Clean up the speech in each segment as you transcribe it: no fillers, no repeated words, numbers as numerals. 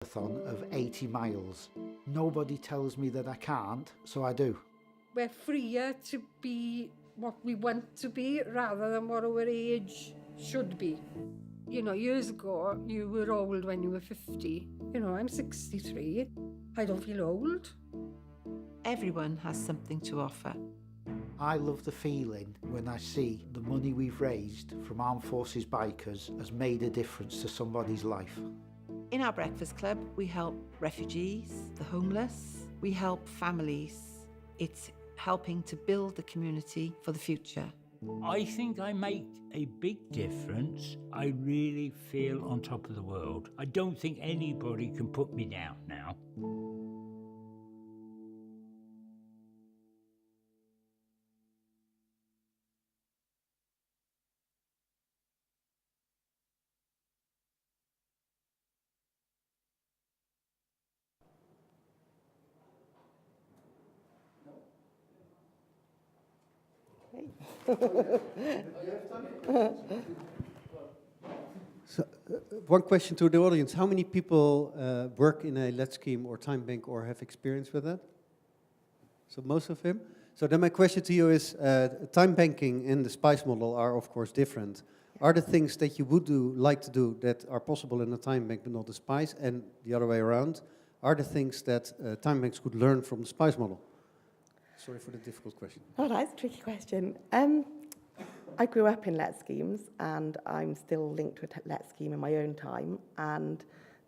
marathon of 80 miles. Nobody tells me that I can't, so I do. We're freer to be what we want to be rather than what our age should be. You know, years ago, you were old when you were 50. You know, I'm 63. I don't feel old. Everyone has something to offer. I love the feeling when I see the money we've raised from Armed Forces bikers has made a difference to somebody's life. In our breakfast club, we help refugees, the homeless, we help families. It's helping to build the community for the future. I think I make a big difference. I really feel on top of the world. I don't think anybody can put me down now. So, one question to the audience. How many people work in a LED scheme or time bank or have experience with that? So most of them? So then my question to you is, time banking and the SPICE model are of course different. Are the things that you would like to do that are possible in a time bank but not the SPICE, and the other way around, are the things that time banks could learn from the SPICE model? Sorry for the difficult question. Oh, that's a tricky question. I grew up in let schemes, and I'm still linked to a let scheme in my own time. And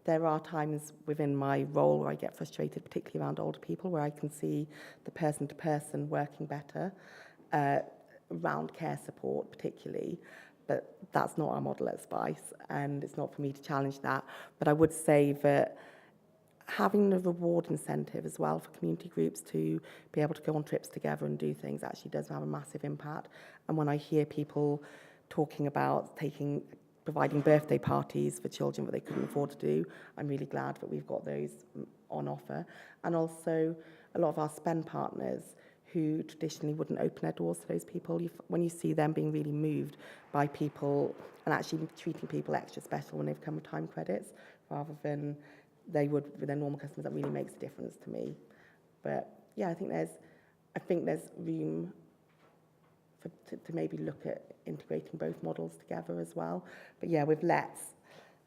there are times within my role where I get frustrated, particularly around older people, where I can see the person-to-person working better, around care support particularly. But that's not our model at SPICE, and it's not for me to challenge that. But I would say that having the reward incentive as well for community groups to be able to go on trips together and do things actually does have a massive impact. And when I hear people talking about providing birthday parties for children that they couldn't afford to do, I'm really glad that we've got those on offer. And also a lot of our spend partners who traditionally wouldn't open their doors to those people, when you see them being really moved by people and actually treating people extra special when they've come with time credits rather than they would with their normal customers, that really makes a difference to me. But yeah, I think there's room to maybe look at integrating both models together as well. But yeah, with lets,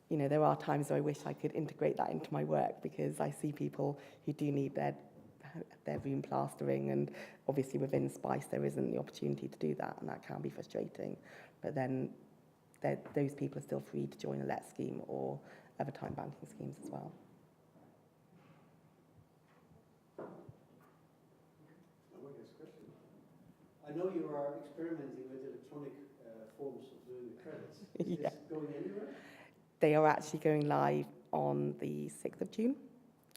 you know, there are times where I wish I could integrate that into my work, because I see people who do need their room plastering, and obviously within SPICE there isn't the opportunity to do that, and that can be frustrating. But then those people are still free to join a let scheme or other time banking schemes as well. I know you are experimenting with electronic forms of doing the credits. Is this going anywhere? They are actually going live on the 6th of June.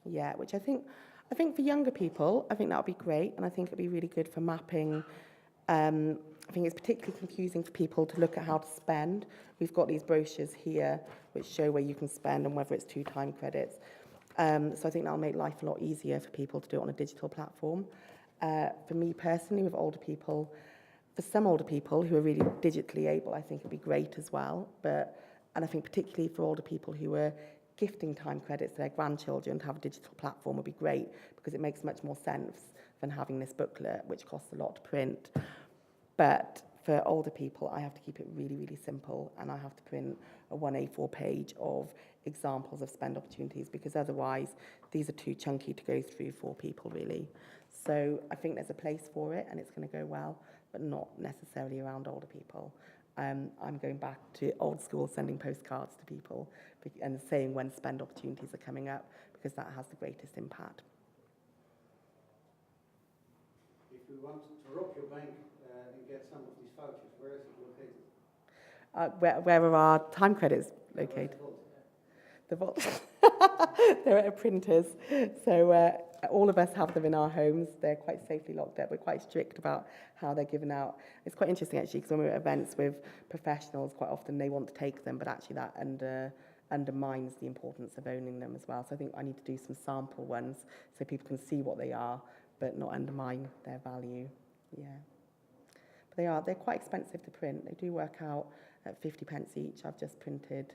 Yeah, which I think for younger people, I think that would be great, and I think it'd be really good for mapping. I think it's particularly confusing for people to look at how to spend. We've got these brochures here which show where you can spend and whether it's 2 time credits. So I think that'll make life a lot easier for people to do it on a digital platform. For me personally, with older people, for some older people who are really digitally able, I think it'd be great as well. And I think particularly for older people who are gifting time credits to their grandchildren, to have a digital platform would be great, because it makes much more sense than having this booklet, which costs a lot to print. But for older people, I have to keep it really, really simple, and I have to print a 1 A4 page of examples of spend opportunities, because otherwise these are too chunky to go through for people, really. So I think there's a place for it, and it's going to go well, but not necessarily around older people. I'm going back to old school, sending postcards to people and saying when spend opportunities are coming up, because that has the greatest impact. If we want to rob your bank and get some of these vouchers, where is it located? Where are our time credits located? The vault. They're at printers. So all of us have them in our homes. They're quite safely locked up. We're quite strict about how they're given out. It's quite interesting, actually, because when we're at events with professionals, quite often they want to take them, but actually that undermines the importance of owning them as well. So I think I need to do some sample ones so people can see what they are, but not undermine their value. Yeah. But they're quite expensive to print. They do work out at 50 pence each. I've just printed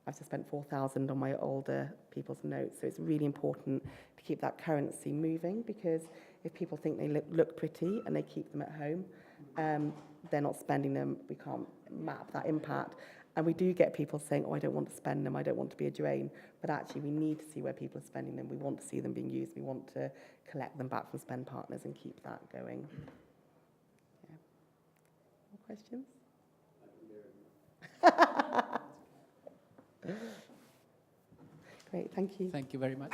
I've just spent 4,000 on my older people's notes. So it's really important to keep that currency moving, because if people think they look pretty and they keep them at home, they're not spending them. We can't map that impact. And we do get people saying, oh, I don't want to spend them, I don't want to be a drain. But actually, we need to see where people are spending them. We want to see them being used. We want to collect them back from spend partners and keep that going. Yeah. More questions? Great, thank you. Thank you very much.